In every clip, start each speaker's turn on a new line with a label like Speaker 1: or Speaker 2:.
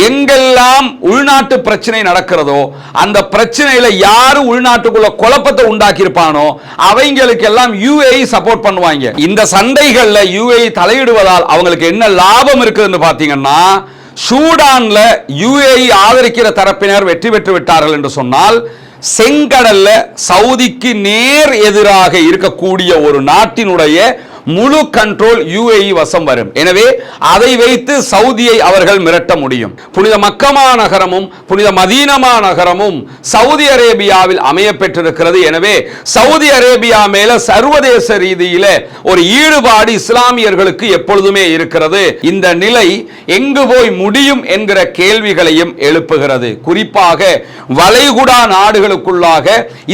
Speaker 1: எங்கெல்லாம் உள்நாட்டு பிரச்சனை நடக்கிறதோ அந்த பிரச்சனையில யாரு உள்நாட்டுக்குள்ள குழப்பத்தை உண்டாக்கி இருப்பானோ அவங்களுக்கு எல்லாம் UAE சப்போர்ட் பண்ணுவாங்க. இந்த சண்டைகள்ல UAE தலையிடுவதால் அவங்களுக்கு என்ன லாபம் இருக்குதுன்னு பாத்தீங்கன்னா, சூடான்ல UAE ஆதரிக்கிற தரப்பினர் வெற்றி பெற்று விட்டார்கள் என்று சொன்னால், செங்கடல்ல சவுதிக்கு நேர் எதிராக இருக்கக்கூடிய ஒரு நாட்டினுடைய முழு கண்ட்ரோல் UAE வசம் வரும். எனவே அதை வைத்து சவுதியை அவர்கள் மிரட்ட முடியும். புனித மக்கமா நகரமும் புனித மதீனமா நகரமும் சவுதி அரேபியாவில் அமைய பெற்றிருக்கிறது. எனவே சவுதி அரேபியா மேல சர்வதேச ரீதியில ஒரு ஈடுபாடு இஸ்லாமியர்களுக்கு எப்பொழுதுமே இருக்கிறது. இந்த நிலை எங்கு போய் முடியும் என்கிற கேள்விகளையும் எழுப்புகிறது. குறிப்பாக வளைகுடா நாடுகளுக்குள்ளாக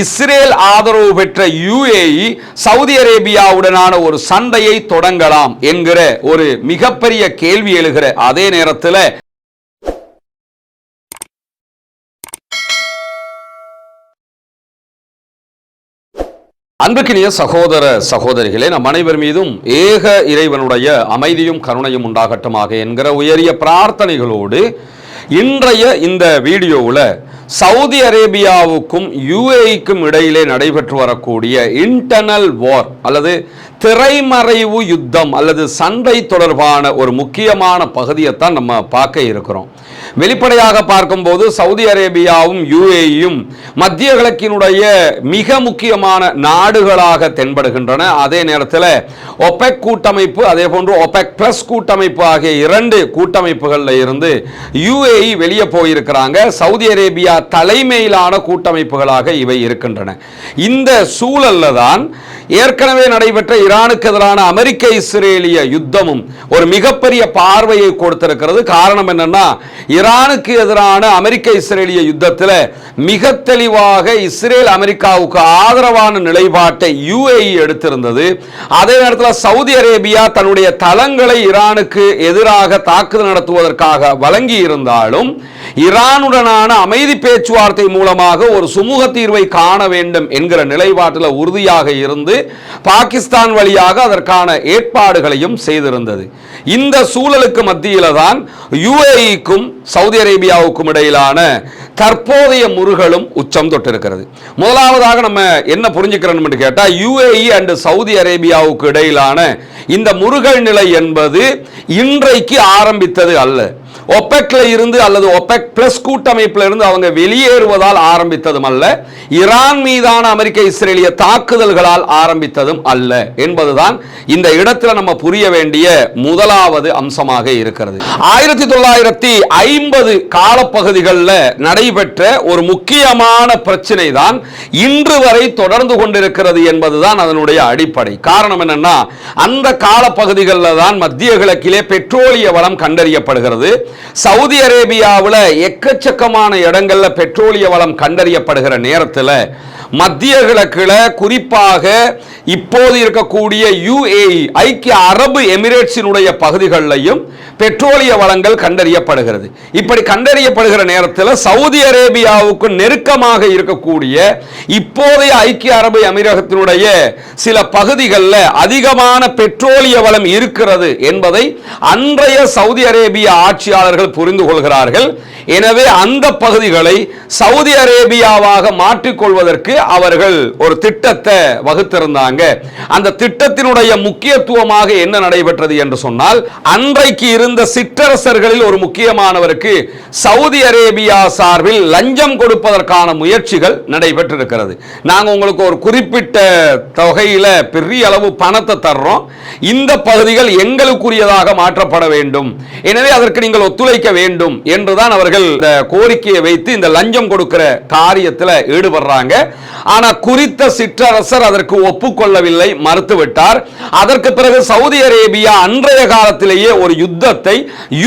Speaker 1: இஸ்ரேல் ஆதரவு பெற்ற UAE சவுதி அரேபியாவுடனான ஒரு சண்டையை தொடங்கலாம் என்கிற ஒரு மிகப்பெரிய கேள்வி எழுகிற அதே நேரத்தில் அன்புக்கினிய சகோதர சகோதரிகளே, நம் அனைவர் மீதும் ஏக இறைவனுடைய அமைதியும் கருணையும் உண்டாகட்டுமாக என்கிற உயரிய பிரார்த்தனைகளோடு இன்றைய இந்த வீடியோவில் சவுதி அரேபியாவுக்கும் UAEக்கும் இடையிலே நடைபெற்று வரக்கூடிய இன்டர்னல் வார் அல்லது திரைமறைவு யுத்தம் அல்லது சண்டை தொடர்பான ஒரு முக்கியமான பகுதியைத்தான் நம்ம பார்க்க இருக்கிறோம். வெளிப்படையாக பார்க்கும்போது சவுதி அரேபியாவும் UAEயும் மத்திய கிழக்கினுடைய மிக முக்கியமான நாடுகளாக தென்படுகின்றன. அதே நேரத்தில் ஒபெக் கூட்டமைப்பு, அதே போன்று ஒபெக் பிளஸ் கூட்டமைப்பு ஆகிய இரண்டு கூட்டமைப்புகளில் இருந்து UAE வெளியே போயிருக்கிறாங்க. சவுதி அரேபியா தலைமையிலான கூட்டமைப்புகளாக இவை இருக்கின்றன. இந்த சூழல்ல தான் ஏற்கனவே நடைபெற்ற ஈரானுக்கு எதிரான அமெரிக்க இஸ்ரேலிய யுத்தமும் ஒரு மிகப்பெரிய பார்வையை கொடுத்திருக்கிறது. காரணம் என்னன்னா, ஈரானுக்கு எதிரான அமெரிக்க இஸ்ரேலிய யுத்தத்தில் மிக தெளிவாக இஸ்ரேல் அமெரிக்காவுக்கு ஆதரவான நிலைப்பாட்டை UAE எடுத்திருந்தது. அதே நேரத்தில் சவுதி அரேபியா தன்னுடைய தளங்களை ஈரானுக்கு எதிராக தாக்குதல் நடத்துவதற்காக வழங்கி இருந்தாலும் ஈரானுடனான அமைதி பேச்சுவார்த்தை மூலமாக ஒரு சுமூக தீர்வை காண வேண்டும் என்கிற நிலைப்பாட்டில் உறுதியாக இருந்து பாகிஸ்தான் வழியாக அதற்கான ஏற்பாடுகளையும் செய்திருந்தது. இந்த சூழலுக்கு மத்தியில தான் UAEக்கும் சவுதி அரேபியாவுக்கும் இடையிலான தற்போதைய முருகலும் உச்சம் தொட்டிருக்கிறது. முதலாவதாக நம்ம என்ன புரிஞ்சுக்கிறோம் கேட்டா, UAE அண்ட் சவுதி அரேபியாவுக்கு இடையிலான இந்த முருகல் நிலை என்பது இன்றைக்கு ஆரம்பித்தது அல்ல. ஒபெக்ல இருந்து அல்லது ஒபெக் பிளஸ் கூட்டமைப்பில் இருந்து அவங்க வெளியேறுவதால் ஆரம்பித்ததும் அல்ல, ஈரான் மீதான அமெரிக்க இஸ்ரேலிய தாக்குதல்களால் ஆரம்பித்ததும் அல்ல என்பதுதான் இந்த இடத்துல நம்ம புரிய வேண்டிய முதலாவது அம்சமாக இருக்கிறது. 1950 காலப்பகுதிகளில் நடைபெற்ற ஒரு முக்கியமான பிரச்சனை தான் இன்று வரை தொடர்ந்து கொண்டிருக்கிறது என்பதுதான் அதனுடைய அடிப்படை. காரணம் என்னன்னா, அந்த காலப்பகுதிகளில் தான் மத்திய கிழக்கிலே பெட்ரோலிய வளம் கண்டறியப்படுகிறது. சவுதி அரேபியாவில் எக்கச்சக்கமான இடங்கள்ல பெட்ரோலிய வளம் கண்டறியப்படுகிற நேரத்தில் மத்திய கிழக்கில் குறிப்பாக இப்போது இருக்கக்கூடிய UAE ஐக்கிய அரபு எமிரேட்ஸினுடைய பகுதிகளிலையும் பெட்ரோலிய வளங்கள் கண்டறியப்படுகிறது. இப்படி கண்டறியப்படுகிற நேரத்தில் சவுதி அரேபியாவுக்கு நெருக்கமாக இருக்கக்கூடிய இப்போதைய ஐக்கிய அரபு எமிரகத்தினுடைய சில பகுதிகளில் அதிகமான பெட்ரோலிய வளம் இருக்கிறது என்பதை அன்றைய சவுதி அரேபிய ஆட்சியாளர்கள் புரிந்து கொள்கிறார்கள். எனவே அந்த பகுதிகளை சவுதி அரேபியாவாக மாற்றிக்கொள்வதற்கு அவர்கள் ஒரு திட்டத்தை வகுத்திருந்தாங்க. அந்த திட்டத்தினுடைய முக்கியத்துவமாக என்ன நடைபெற்றது என்று சொன்னால், அன்றைக்கு இருந்த சிற்றரசர்களில் ஒரு முக்கியமானவருக்கு சவுதி அரேபியா சார்பில் லஞ்சம் கொடுப்பதற்கான முயற்சிகள் நடைபெற்றிருக்கிறது. நாங்கள் உங்களுக்கு ஒரு குறிப்பிட்ட தொகையில பெரிய அளவு பணத்தை தர்றோம், இந்த பகுதிகள் எங்களுக்குரியதாக மாற்றப்பட வேண்டும், எனவே அதற்கு நீங்கள் ஒத்துழைக்க வேண்டும் என்றுதான் அவர்கள் கோரிக்கையை வைத்து இந்த லஞ்சம் கொடுக்கிற காரியத்தில் ஈடுபடுறாங்க. ஆனால் குறித்த சிற்றரசர் அதற்கு ஒப்புக்கொள்ளவில்லை, மறுத்துவிட்டார். அதற்கு பிறகு சவுதி அரேபியா அன்றைய காலத்திலேயே ஒரு யுத்தத்தை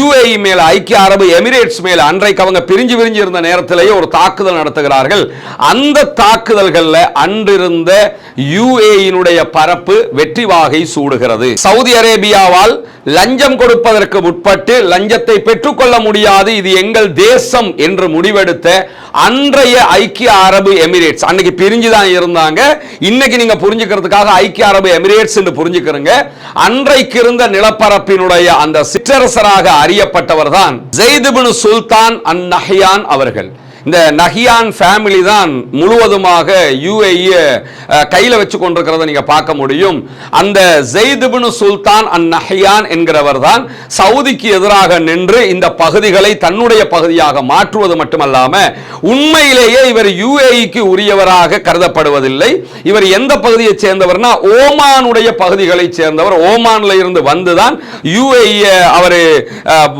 Speaker 1: UAE மேல, ஐக்கிய அரபு எமிரேட்ஸ் மேல, அன்றைக்கு அவங்க பிரிஞ்சு இருந்த நேரத்திலேயே ஒரு தாக்குதல் நடத்துகிறார்கள். அந்த தாக்குதல்கள்ல அன்றிருந்த UAE பரப்பு வெற்றி வாகை சூடுகிறது. சவுதி அரேபியாவால் லஞ்சம் கொடுப்பதற்கு முற்பட்டு லஞ்சத்தை பெற்றுக்கொள்ள முடியாது, இது எங்கள் தேசம் என்று முடிவெடுத்த அன்றைய ஐக்கிய அரபு எமிரேட்ஸ், அன்னைக்கு அன்றைக்கு பிரிஞ்சுதான் இருந்தாங்க. இன்னைக்கு நீங்க புரிஞ்சுக்கிறதுக்காக ஐக்கிய அரபு எமிரேட்ஸ் என்று புரிஞ்சுக்கிறீங்க. அன்றைக்கு இருந்த நிலப்பரப்பினுடைய அந்த சிற்றரசராக அறியப்பட்டவர் தான் ஸைத் இப்னு சுல்தான் அன்-நஹ்யான் அவர்கள். இந்த நஹ்யான் ஃபேமிலி தான் முழுவதுமாக யுஏஇ கையில் வச்சு கொண்டிருக்கிறத நீங்க பார்க்க முடியும். அந்த ஸைத் இப்னு சுல்தான் அன்-நஹ்யான் என்கிறவர் தான் சவுதிக்கு எதிராக நின்று இந்த பகுதிகளை தன்னுடைய பகுதியாக மாற்றுவது மட்டுமல்லாம உண்மையிலேயே இவர் யுஏஇக்கு உரியவராக கருதப்படுவதில்லை. இவர் எந்த பகுதியை சேர்ந்தவர்னா ஓமானுடைய பகுதிகளை சேர்ந்தவர். ஓமான்ல இருந்து வந்துதான் யுஏஇ அவர்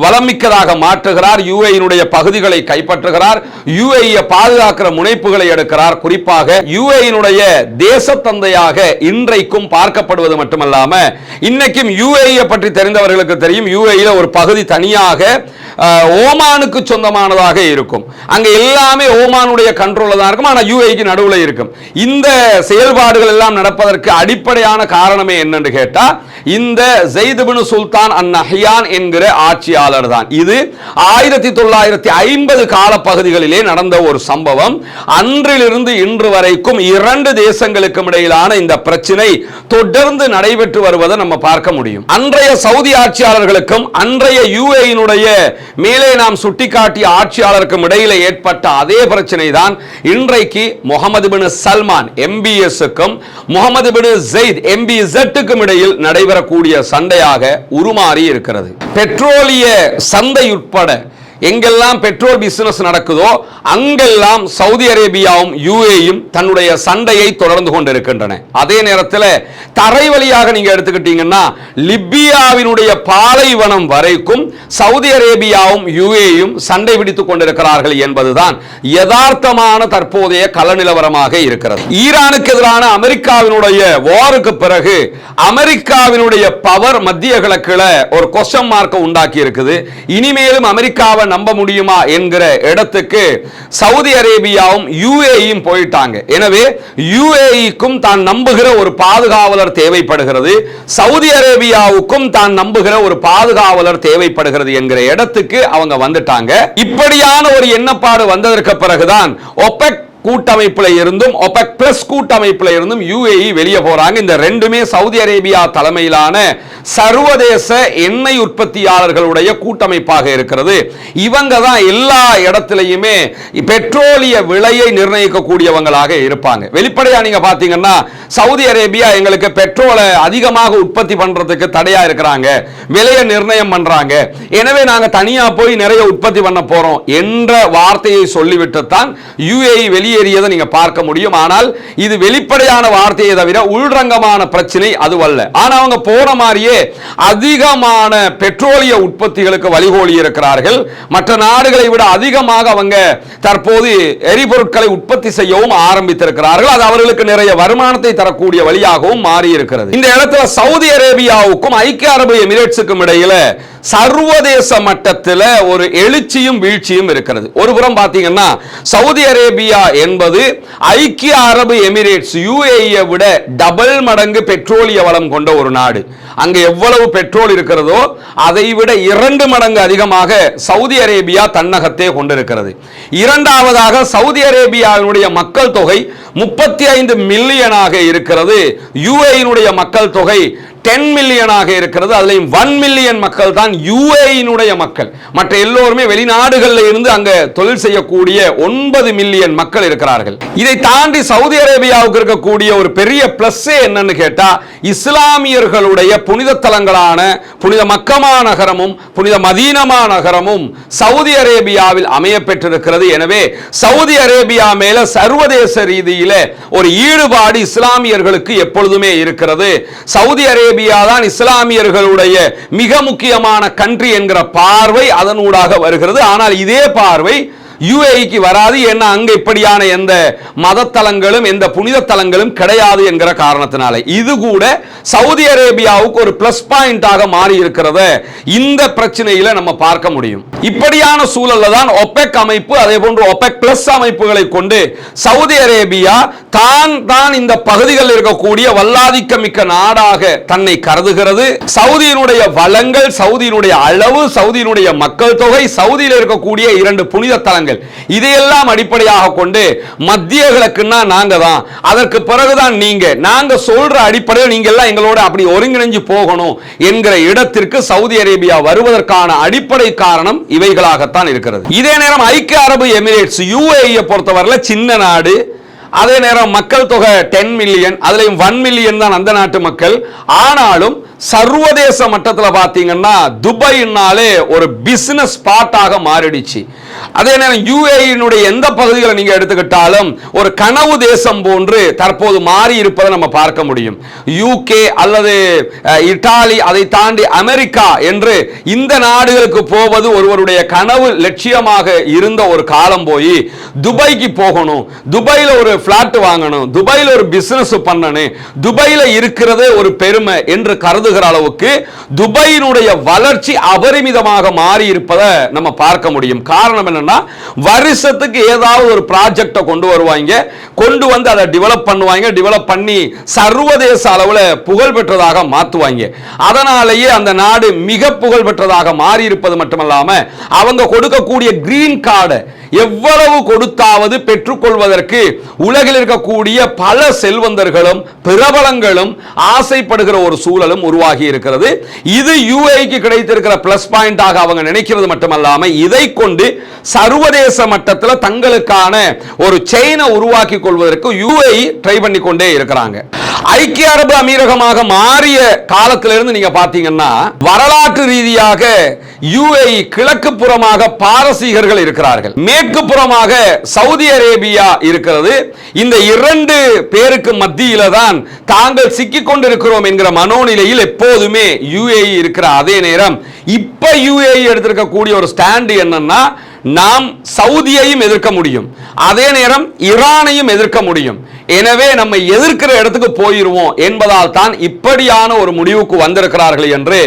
Speaker 1: வளமிக்கதாக மாற்றுகிறார். யுஏஇனுடைய பகுதிகளை கைப்பற்றுகிறார். யுஏஇ பாதுகாக்கிற முனைப்புகளை எடுக்கிறார். குறிப்பாக யுஏஇனுடைய தேசத்தந்தையாக இன்றைக்கும் பார்க்கப்படுவது மட்டுமல்லாம இன்னைக்கும் யுஏஇ பற்றி தெரிந்தவர்களுக்கு தெரியும். யுஏஇல ஒரு பகுதி தனியாக ஓமானுக்கு சொந்தமானதாக இருக்கும். அங்க எல்லாமே ஓமானுடைய கண்ட்ரோல்ல தான் இருக்கும். ஆனா யுஏஇக்கு நடுவுல இருக்கும். இந்த செயல்பாடுகள் எல்லாம் நடப்பதற்கு அடிப்படையான காரணமே என்னன்னு கேட்டா இந்த ஸைத் இப்னு சுல்தான் அன்-நஹ்யான் என்கிற ஆட்சியாளர் தான். இது 1950 கால பகுதிகளிலே நடந்த ஒரு சம்பவம். அன்றிலிருந்து இன்று வரைக்கும் இரண்டு தேசங்களுக்கும் இடையிலான இந்த பிரச்சனை தொடர்ந்து நடைபெற்று வருவதை நம்ம பார்க்க முடியும். அன்றைய சவுதி ஆட்சியாளர்களுக்கும் அன்றைய யுஏஇனுடைய மேலே நாம் சுட்டிக்காட்டிய ஆட்சியாளருக்கும் இடையில ஏற்பட்ட அதே பிரச்சனை தான் இன்றைக்கு முகமது பின் சல்மான் MBSக்கும் முகமது பின் ஸைத் MBZக்கும் இடையில் நடைபெறக்கூடிய சண்டையாக உருமாறி இருக்கிறது. பெட்ரோலிய சந்தை உட்பட எங்கெல்லாம் பெட்ரோல் பிசினஸ் நடக்குதோ அங்கெல்லாம் சவுதி அரேபியாவும் யுஏயும் தன்னுடைய சண்டையை தொடர்ந்து கொண்டிருக்கின்றன. அதே நேரத்தில் தரை வழியாக நீங்க எடுத்துக்கிட்டீங்கன்னா லிபியாவினுடைய பாலைவனம் வரைக்கும் சவுதி அரேபியாவும் யுஏயும் சண்டை பிடித்துக் கொண்டிருக்கிறார்கள் என்பதுதான் யதார்த்தமான தற்போதைய கள நிலவரமாக இருக்கிறது. ஈரானுக்கு எதிரான அமெரிக்காவினுடைய வாருக்கு பிறகு அமெரிக்காவினுடைய பவர் மத்திய கிழக்குல ஒரு கொஸ்டின் மார்க்கை உண்டாக்கி இருக்குது. இனிமேலும் அமெரிக்காவை நம்ப முடியுமா என்கிற இடத்துக்கு சவுதி அரேபியாவும் யுஏயும் போயிட்டாங்க. எனவே யுஏக்கும் தான் நம்புகிற ஒரு பாதுகாவலர் தேவைப்படுகிறது, சவுதி அரேபியாவுக்கும் தான் நம்புகிற ஒரு பாதுகாவலர் தேவைப்படுகிறது என்கிற இடத்துக்கு அவங்க வந்துட்டாங்க. இப்படியான ஒரு எண்ணப்பாடு வந்ததற்கு பிறகுதான் OPEC கூட்டமைப்புல இருந்தும் OPEC பிளஸ் கூட்டமைப்புல இருந்தும் யுஏஇ வெளியே போறாங்க. இந்த ரெண்டுமே சவுதி அரேபியா தலைமையிலான சர்வதேச எண்ணெய் உற்பத்தியாளர்களுடைய கூட்டமைப்பாக இருக்கிறது. இவங்க தான் எல்லா இடத்திலையுமே பெட்ரோலிய விலையை நிர்ணயிக்கக்கூடியவங்களாக இருப்பாங்க. வெளிப்படையா நீங்க பாத்தீங்கன்னா சவுதி அரேபியா எங்களுக்கு பெட்ரோலை அதிகமாக உற்பத்தி பண்றதுக்கு தடையா இருக்கிறாங்க, விலையை நிர்ணயம் பண்றாங்க, எனவே நாங்க தனியா போய் நிறைய உற்பத்தி பண்ண போறோம் என்ற வார்த்தையை சொல்லிவிட்டு தான் யுஏஇ வெளியேறியதை நீங்க பார்க்க முடியும். ஆனால் இது வெளிப்படையான வார்த்தையை தவிர உள்ரங்கமான பிரச்சனை அதுவல்ல. ஆனா அவங்க போற மாதிரியே அதிகமான பெட்ரோலிய உற்பத்திகளுக்கு வழிகோலி இருக்கிறார்கள். மற்ற நாடுகளை விட அதிகமாக அவங்க தற்போது எரிபொருட்களை உற்பத்தி செய்யவும் ஆரம்பித்திருக்கிறார்கள். அது அவர்களுக்கு நிறைய வருமானத்தை தரக்கூடிய வழியாகவும் மாறி இருக்கிறது. இந்த இடத்துல சவுதி அரேபியாவுக்கும் ஐக்கிய அரபு எமிரேட்ஸுக்கும் இடையில சர்வதேச மட்டத்தில் ஒரு எழுச்சியும் வீழ்ச்சியும் இருக்கிறது. ஒரு புறம் பார்த்தீங்கன்னா சவுதி அரேபியா என்பது ஐக்கிய அரபு எமிரேட்ஸ் யுஏஇயை விட டபுள் மடங்கு பெட்ரோலிய வளம் கொண்ட ஒரு நாடு. அங்க எவ்வளவு பெட்ரோல் இருக்கிறதோ அதை விட 2 மடங்கு அதிகமாக சவுதி அரேபியா தன்னகத்தே கொண்டிருக்கிறது. இரண்டாவதாக சவுதி அரேபியாவினுடைய மக்கள் தொகை 35 மில்லியனாக இருக்கிறது. யுஏஇனுடைய மக்கள் தொகை 10 மில்லியனாக இருக்கிறது. அதுலயும் 1 மில்லியன் மக்கள் தான் யுஏஇனுடைய மக்கள். மற்ற எல்லோருமே வெளிநாடுகளில் இருந்து அங்க தொழில் செய்யக்கூடிய 9 மில்லியன் மக்கள் இருக்கிறார்கள். இதை தாண்டி சவுதி அரேபியாவுக்கு இருக்கக்கூடிய ஒரு பெரிய பிளஸ் என்னன்னு கேட்டா இஸ்லாமியர்களுடைய புனித தலங்களான புனித மக்கமா நகரமும் புனித மதீனமா நகரமும் சவுதி அரேபியாவில் அமைய பெற்றிருக்கிறது. எனவே சவுதி அரேபியா மேல சர்வதேச ரீதியில ஒரு ஈடுபாடு இஸ்லாமியர்களுக்கு எப்பொழுதுமே இருக்கிறது. சவுதி அரேபியா தான் இஸ்லாமியர்களுடைய மிக முக்கியமான கண்ட்ரி என்கிற பார்வை அதனூடாக வருகிறது. ஆனால் இதே பார்வை யுஏஇக்கு வராது. ஏன்னா அங்க இப்படியான எந்த மத தலங்களும் எந்த புனித தலங்களும் கிடையாது என்கிற காரணத்தினால இது கூட சவுதி அரேபியாவுக்கு ஒரு பிளஸ் பாயிண்டாக மாறி இருக்கிறத இந்த பிரச்சனையில நம்ம பார்க்க முடியும். இப்படியான சூழல்ல தான் OPEC அமைப்பு அதே போன்று OPEC பிளஸ் அமைப்புகளை கொண்டு சவுதி அரேபியா தான் இந்த பகுதிகளில் இருக்கக்கூடிய வல்லாதிக்க மிக்க நாடாக தன்னை கருதுகிறது. சவுதியினுடைய வளங்கள், சவுதியினுடைய அளவு, சவுதியினுடைய மக்கள் தொகை, சவுதியில் இருக்கக்கூடிய 2 புனித தலங்கள் விஷயங்கள், இதையெல்லாம் அடிப்படையாக கொண்டு மத்திய கிழக்குன்னா நாங்க தான், அதற்கு பிறகுதான் நாங்க சொல்ற அடிப்படையில் நீங்க எல்லாம் எங்களோட அப்படி ஒருங்கிணைஞ்சு போகணும் என்கிற இடத்திற்கு சவுதி அரேபியா வருவதற்கான அடிப்படை காரணம் இவைகளாகத்தான் இருக்கிறது. இதே நேரம் ஐக்கிய அரபு எமிரேட்ஸ் UAE பொறுத்தவரையில சின்ன நாடு, அதே நேரம் மக்கள் தொகை 10 மில்லியன், அதுலயும் 1 மில்லியன் தான் அந்த நாட்டு மக்கள். ஆனாலும் சர்வதேச மட்டத்தில் பார்த்தீங்கன்னா துபாய்னாலே ஒரு பிசினஸ் ஸ்பாட்டாக மாறிடுச்சு. அதே நேரம் UAE எந்த பகுதிகளை நீங்க எடுத்துக்கிட்டாலும் ஒரு கனவு தேசம் போன்று தற்போது மாறி இருப்பதை நம்ம பார்க்க முடியும். UK அல்லது இத்தாலி, அதை தாண்டி அமெரிக்கா என்று இந்த நாடுகளுக்கு போவது ஒருவருடைய கனவு லட்சியமாக இருந்த ஒரு காலம் போய் துபாய்க்கு போகணும், துபாயில ஒரு பிளாட் வாங்கணும், துபாயில ஒரு பிசினஸ் பண்ணணும், துபாயில இருக்கிறது ஒரு பெருமை என்று கருதுகிற அளவுக்கு துபாயினுடைய வளர்ச்சி அபரிமிதமாக மாறி இருப்பதை நம்ம பார்க்க முடியும். காரணம் என்னன்னா, வருஷத்துக்கு ஏதாவது ஒரு ப்ராஜெக்டை கொண்டு வருவாங்க, கொண்டு வந்து அதை டெவலப் பண்ணுவாங்க, டெவலப் பண்ணி சர்வதேச அளவில் புகழ் பெற்றதாக மாற்றுவாங்க. அதனாலேயே அந்த நாடு மிக புகழ் பெற்றதாக மாறி இருப்பது மட்டுமல்லாம அவங்க கொடுக்கக்கூடிய கிரீன் கார்டு எவ்வளவு கொடுத்தாவது பெற்றுக்கொள்வதற்கு உலகில் இருக்கக்கூடிய பல செல்வந்தர்களும் பிரபலங்களும் ஆசைப்படுகிற ஒரு சூழலும் உருவாகி இருக்கிறது. இது UAE கிடைத்திருக்கிற பிளஸ் பாயிண்டாக அவங்க நினைக்கிறது மட்டுமல்லாம இதை கொண்டு சர்வதேச மட்டத்தில் தங்களுக்கான ஒரு செயினை உருவாக்கி கொள்வதற்கு UAE ட்ரை பண்ணி கொண்டே இருக்கிறாங்க. ஐக்கிய அரபு அமீரகமாக மாறிய காலத்திலிருந்து நீங்க பாத்தீங்கன்னா வரலாற்று ரீதியாக UAE கிழக்கு புறமாக பாரசீகர்கள் இருக்கிறார்கள், மேற்கு புறமாக சவுதி அரேபியா இருக்கிறது. இந்த இரண்டு பேருக்கு மத்தியில தான் தாங்கள் சிக்கிக் கொண்டிருக்கிறோம் என்கிற மனோநிலையில் எப்போதுமே UAE இருக்கிற அதே நேரம் இப்ப UAE எடுத்திருக்கக்கூடிய ஒரு ஸ்டாண்ட் என்னன்னா, நாம் சவுதியையும் எதிர்க்க முடியும், அதே நேரம் ஈரானையும் எதிர்க்க முடியும், எனவே நம்ம எதிர்க்கிற இடத்துக்கு போயிருவோம் என்பதால் தான் இப்படியான ஒரு முடிவுக்கு வந்திருக்கிறார்கள் என்று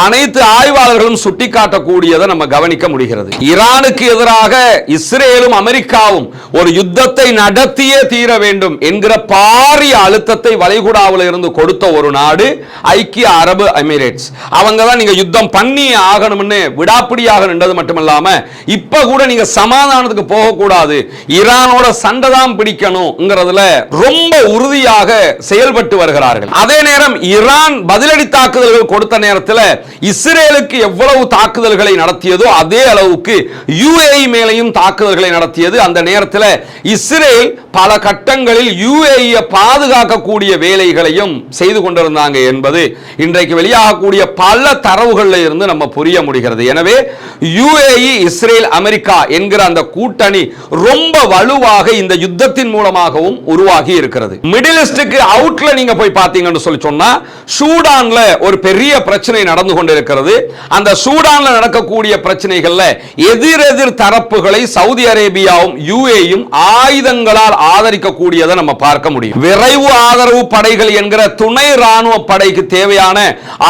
Speaker 1: அனைத்து ஆய்வாளர்களும் சுட்டிக்காட்டக்கூடியதை நம்ம கவனிக்க முடிகிறது. ஈரானுக்கு எதிராக இஸ்ரேலும் அமெரிக்காவும் ஒரு யுத்தத்தை நடத்தியே தீர வேண்டும் என்கிற பாரிய அழுத்தத்தை வளைகுடாவில் இருந்து கொடுத்த ஒரு நாடு ஐக்கிய அரபு எமிரேட்ஸ். அவங்க தான் நீங்க யுத்தம் பண்ணி ஆகணும்னு விடாப்பிடியாக நின்றது மட்டுமல்லாம இப்ப கூட நீங்க சமாதானத்துக்கு போக கூடாது, ஈரானோட சண்டை தான் பிடிக்கணும்ங்கிறதுல ரொம்ப உறுதியாக செயல்பட்டு வருகிறார்கள். அதே நேரம் ஈரான் பதிலடி தாக்குதல்கள் கொடுத்த நேரத்தில் இஸ்ரேலுக்கு எவ்வளவு தாக்குதல்களை நடத்தியதோ அதே அளவுக்கு UAE மேலையும் தாக்குதல்களை நடத்தியது. அந்த நேரத்தில் இஸ்ரேல் பல கட்டங்களில் UAE பாதுகாக்கக்கூடிய வேலைகளையும் செய்து கொண்டிருந்தாங்க என்பது இன்றைக்கு வெளியாகக்கூடிய பல தரவுகளில் இருந்து நம்ம புரிய முடிகிறது. எனவே UAE இஸ்ரேல் அமெரிக்கா என்கிற அந்த கூட்டணி ரொம்ப வலுவாக இந்த யுத்தத்தின் மூலமாகவும் உருவாகி இருக்கிறது. மிடில் ஈஸ்டுக்கு அவுட்ல நீங்க போய் பாத்தீங்கன்னு சொல்லி சொன்னா சூடான்ல ஒரு பெரிய பிரச்சனை நடந்து கொண்டிருக்கிறது. அந்த சூடான்ல நடக்கக்கூடிய பிரச்சனைகள்ல எதிரெதிர் தரப்புகளை சவுதி அரேபியாவும் UAEயும் ஆயுதங்களால் ஆதரிக்கக்கூடியதை நம்ம பார்க்க முடியும். விரைவு ஆதரவு படைகள் என்கிற துணை ராணுவ படைக்கு தேவையான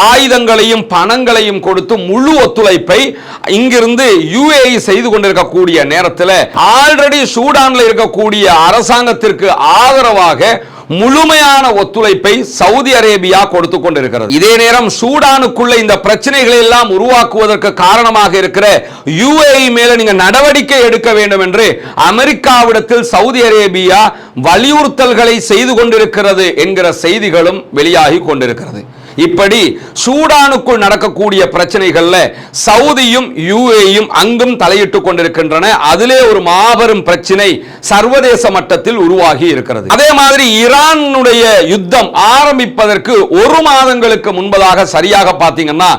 Speaker 1: ஆயுதங்களையும் பணங்களையும் கொடுத்து முழு ஒத்துழைப்பை இங்கிருந்து UAE செய்து கொண்டிருக்கக்கூடிய நேரத்தில் ஆல்ரெடி சூடான்ல இருக்கக்கூடிய அரசாங்கத்திற்கு ஆதரவாக முழுமையான ஒத்துழைப்பை சவுதி அரேபியா கொடுத்து கொண்டிருக்கிறது. இதே நேரம் சூடானுக்குள்ள இந்த பிரச்சனைகளை எல்லாம் உருவாக்குவதற்கு காரணமாக இருக்கிற UAE மேல நீங்க நடவடிக்கை எடுக்க வேண்டும் என்று அமெரிக்காவிடத்தில் சவுதி அரேபியா வலியுறுத்தல்களை செய்து கொண்டிருக்கிறது என்கிற செய்திகளும் வெளியாகி கொண்டிருக்கிறது. இப்படி சூடானுக்குள் நடக்கக்கூடிய பிரச்சனைகள்ல சவுதியும் UAEயும் அங்கும் தலையிட்டுக் கொண்டிருக்கின்றன. அதிலே ஒரு மாபெரும் பிரச்சனை சர்வதேச மட்டத்தில் உருவாகி இருக்கிறது. அதே மாதிரி ஈரானுடைய யுத்தம் ஆரம்பிப்பதற்கு ஒரு மாதங்களுக்கு முன்பதாக சரியாக பார்த்தீங்கன்னா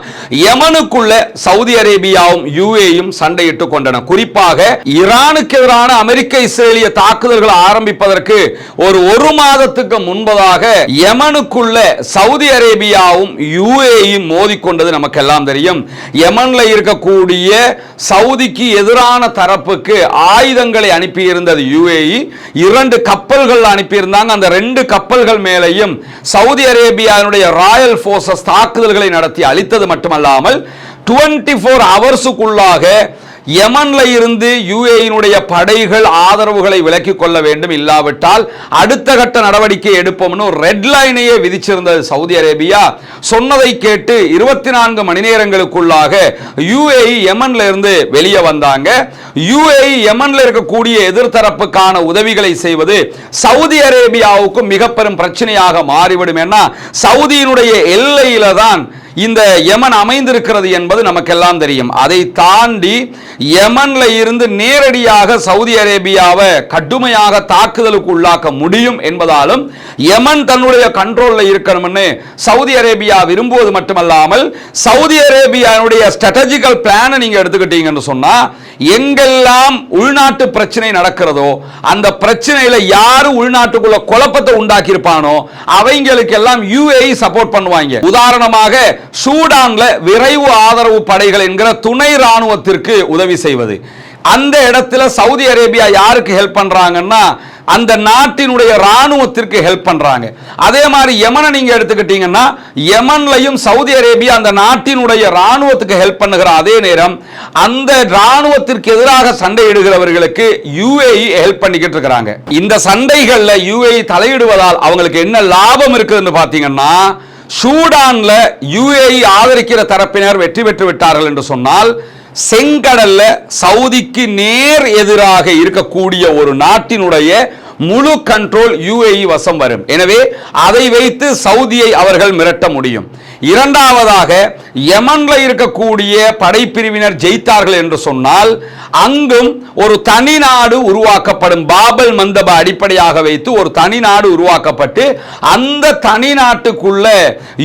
Speaker 1: யமனுக்குள்ள சவுதி அரேபியாவும் UAEயும் சண்டையிட்டுக் கொண்டன. குறிப்பாக ஈரானுக்கு எதிரான அமெரிக்க இஸ்ரேலிய தாக்குதல்கள் ஆரம்பிப்பதற்கு ஒரு மாதத்துக்கு முன்பதாக யமனுக்குள்ள சவுதி அரேபியா UAEயும் மோதிக்கொண்டது நமக்கு எல்லாம் தெரியும். யமன்ல இருக்கக்கூடிய சவுதிக்கு எதிரான தரப்புக்கு ஆயுதங்களை அனுப்பியிருந்தது UAE. 2 கப்பல்கள் அனுப்பியிருந்தாங்க. அந்த 2 கப்பல்கள் மேலையும் சவுதி அரேபியாவுடைய ராயல் போர்சஸ் தாக்குதல்களை நடத்தி அழித்தது மட்டுமல்லாமல் 24 ஹவர்ஸுக்குள்ளாக யமன்ல இருந்து யுஏஇனுடைய படைகள் ஆதரவுகளை விலக்கிக் கொள்ள வேண்டும், இல்லாவிட்டால் அடுத்த கட்ட நடவடிக்கை எடுப்போம்னு ஒரு ரெட் லைனையே விதிச்சிருந்தது சவுதி அரேபியா. சொன்னதை கேட்டு 24 மணி நேரங்களுக்குள்ளாக யுஏஇ யமன்ல இருந்து வெளியே வந்தாங்க. யுஏஇ யமன்ல இருக்கக்கூடிய எதிர்த்தரப்புக்கான உதவிகளை செய்வது சவுதி அரேபியாவுக்கு மிக பெரும் பிரச்சனையாக மாறிவிடும். ஏன்னா சவுதியினுடைய எல்லையில தான் இந்த யமன் அமைந்திருக்கிறது என்பது நமக்கெல்லாம் தெரியும். அதை தாண்டி யமன்ல இருந்து நேரடியாக சவுதி அரேபியாவை கடுமையாக தாக்குதலுக்கு உள்ளாக்க முடியும் என்பதாலும் யமன் தன்னுடைய கண்ட்ரோல்ல இருக்கணும்னு சவுதி அரேபியா விரும்புவது மட்டுமல்லாமல் சவுதி அரேபியாவுடைய ஸ்ட்ராட்டஜிக்கல் பிளானை நீங்க எடுத்துக்கிட்டீங்கன்னு சொன்னா எங்கெல்லாம் உள்நாட்டு பிரச்சனை நடக்கிறதோ அந்த பிரச்சனையில யாரு உள்நாட்டுக்குள்ள குழப்பத்தை உண்டாக்கி இருப்பானோ அவங்களுக்கு எல்லாம் யுஏஇ சப்போர்ட் பண்ணுவாங்க. உதாரணமாக சூடான்ல விரைவு ஆதரவு படைகள் என்கிற துணை ராணுவத்திற்கு உதவி செய்வது. அந்த இடத்துல சவுதி அரேபியா யாருக்கு ஹெல்ப் பண்றாங்கன்னா அந்த நாட்டினுடைய ராணுவத்திற்கு ஹெல்ப் பண்றாங்க. அதே மாதிரி யமனை நீங்க எடுத்துக்கிட்டீங்கன்னா யமன்லையும் சவுதி அரேபியா அந்த நாட்டினுடைய ராணுவத்துக்கு ஹெல்ப் பண்ணுகிற அதே நேரம் அந்த ராணுவத்திற்கு எதிராக சண்டையிடுகிறவர்களுக்கு யுஏஇ ஹெல்ப் பண்ணிக்கிட்டு இருக்காங்க. இந்த சண்டைகள்ல யுஏஇ தலையிடுவதால் அவங்களுக்கு என்ன லாபம் இருக்குதுன்னு பாத்தீங்கன்னா, சூடான்ல யுஏஇ ஆதரிக்கிற தரப்பினர் வெற்றி பெற்று விட்டார்கள் என்று சொன்னால் செங்கடல்ல சவுதிக்கு நேர் எதிராக இருக்கக்கூடிய ஒரு நாட்டினுடைய முழு கண்ட்ரோல் யுஏஇ வசம் வரும். எனவே அதை வைத்து சவுதியை அவர்கள் மிரட்ட முடியும். இரண்டாவதாக யமன்ல இருக்கக்கூடிய படைப்பிரிவினர் ஜெயித்தார்கள் என்று சொன்னால் அங்கும் ஒரு தனி நாடு உருவாக்கப்படும். பாபல் மந்தப அடிப்படையாக வைத்து ஒரு தனி நாடு உருவாக்கப்பட்டு அந்த தனி நாட்டுக்குள்ள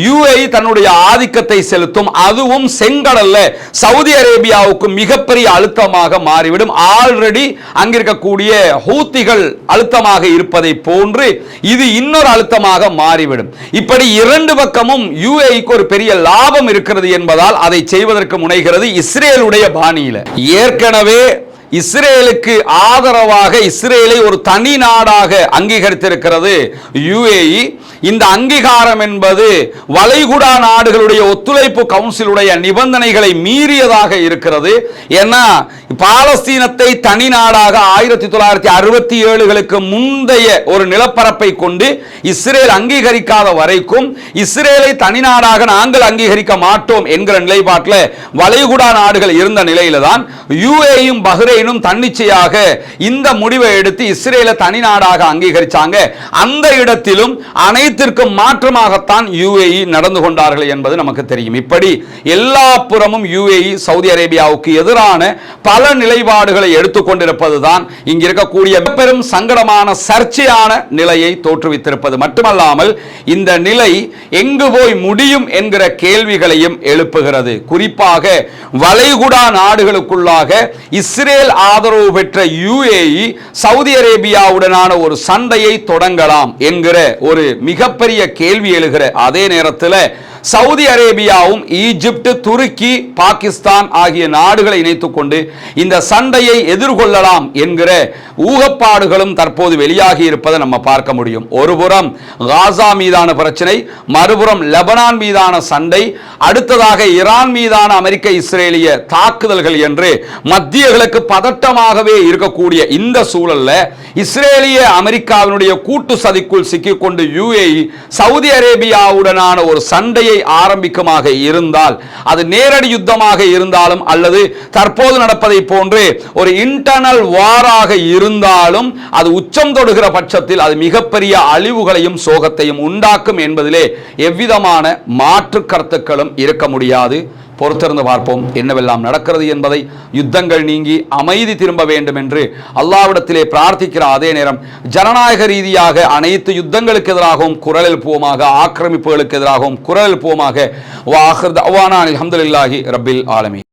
Speaker 1: யுஏஇ தன்னுடைய ஆதிக்கத்தை செலுத்தும். அதுவும் செங்கடல்ல சவுதி அரேபியாவுக்கு மிகப்பெரிய அழுத்தமாக மாறிவிடும். ஆல்ரெடி அங்கிருக்கக்கூடிய ஹூத்திகள் அழுத்தமாக இருப்பதை போன்று இது இன்னொரு அழுத்தமாக மாறிவிடும். இப்படி இரண்டு பக்கமும் யுஏஇக்கு ஒரு பெரிய லாபம் இருக்கிறது என்பதால் அதை செய்வதற்கு முனைகிறது இஸ்ரேலுடைய பாணியில. ஏற்கனவே இஸ்ரேலுக்கு ஆதரவாக இஸ்ரேலை ஒரு தனி நாடாக அங்கீகரித்திருக்கிறது யுஏஇ. இந்த அங்கீகாரம் என்பது வளைகுடா நாடுகளுடைய ஒத்துழைப்பு கவுன்சிலுடைய நிபந்தனைகளை மீறியதாக இருக்கிறது. ஏன்னா பாலஸ்தீனத்தை தனி நாடாக 1967களுக்கு முந்தைய ஒரு நிலப்பரப்பை கொண்டு இஸ்ரேல் அங்கீகரிக்காத வரைக்கும் இஸ்ரேலை தனி நாடாக நாங்கள் அங்கீகரிக்க மாட்டோம் என்கிற நிலைப்பாட்டில் வளைகுடா நாடுகள் இருந்த நிலையில தான் யுஏஇயும் பஹ்ரைனும் தன்னிச்சையாக இந்த முடிவை எடுத்து இஸ்ரேலை தனி நாடாக அங்கீகரிச்சாங்க. அந்த இடத்திலும் அனைத்திற்கும் மாற்றமாகத்தான் யுஏஇ நடந்து கொண்டார்கள் என்பது நமக்கு தெரியும். இப்படி எல்லா புறமும் யுஏஇ சவுதி அரேபியாவுக்கு எதிரான பல நிலைப்பாடுகளை எடுத்துக்கொண்டிருப்பதுதான் இங்க இருக்கக்கூடிய பெரும் சங்கடமான சர்ச்சையான நிலையை தோற்றுவித்திருப்பது மட்டுமல்லாமல் இந்த நிலை எங்கு போய் முடியும் என்கிற கேள்விகளையும் எழுப்புகிறது. குறிப்பாக வளைகுடா நாடுகளுக்குள்ளாக இஸ்ரேல் ஆதரவு பெற்ற யுஏஇ சவுதி அரேபியாவுடனான ஒரு சண்டையை தொடங்கலாம் என்கிற ஒரு மிகப்பெரிய கேள்வி எழுகிற அதே நேரத்தில் சவுதி அரேபியாவும் ஈஜிப்ட், துருக்கி, பாகிஸ்தான் ஆகிய நாடுகளை இணைத்துக் கொண்டு இந்த சண்டையை எதிர்கொள்ளலாம் என்கிற ஊகப்பாடுகளும் தற்போது வெளியாகி இருப்பதை நம்ம பார்க்க முடியும். ஒருபுறம் காசா மீதான பிரச்சனை, மறுபுறம் லெபனான் மீதான சண்டை, அடுத்ததாக ஈரான் மீதான அமெரிக்க இஸ்ரேலிய தாக்குதல்கள் என்று மத்திய கிழக்கு பதட்டமாகவே இருக்கக்கூடிய இந்த சூழல்ல இஸ்ரேலிய அமெரிக்காவினுடைய கூட்டு சதிக்குள் சிக்கிக்கொண்டு யுஏஇ சவுதி அரேபியாவுடனான ஒரு சண்டையை ஆரம்பிக்குமாக இருந்தால், அது நேரடி யுத்தமாக இருந்தாலும் அல்லது தற்போது நடப்பதை போன்று ஒரு இன்டர்னல் வாராக இருந்தாலும் அது உச்சம் தொடுகிற பட்சத்தில் அது மிகப்பெரிய அழிவுகளையும் சோகத்தையும் உண்டாக்கும் என்பதிலே எவ்விதமான மாற்று கருத்துக்களும் இருக்க முடியாது. பொறுத்திருந்து பார்ப்போம் என்னவெல்லாம் நடக்கிறது என்பதை. யுத்தங்கள் நீங்கி அமைதி திரும்ப வேண்டும் என்று அல்லாஹ்விடத்திலே பிரார்த்திக்கிற அதே நேரம் ஜனநாயக ரீதியாக அனைத்து யுத்தங்களுக்கு எதிராகவும் குரல் எழுப்புவோமாக, ஆக்கிரமிப்புகளுக்கு எதிராகவும் குரல் எழுப்புவோமாக. வ ஆகிர் தஅவானா அல்ஹம்துலில்லாஹி ரப்பில் ஆலமீன்.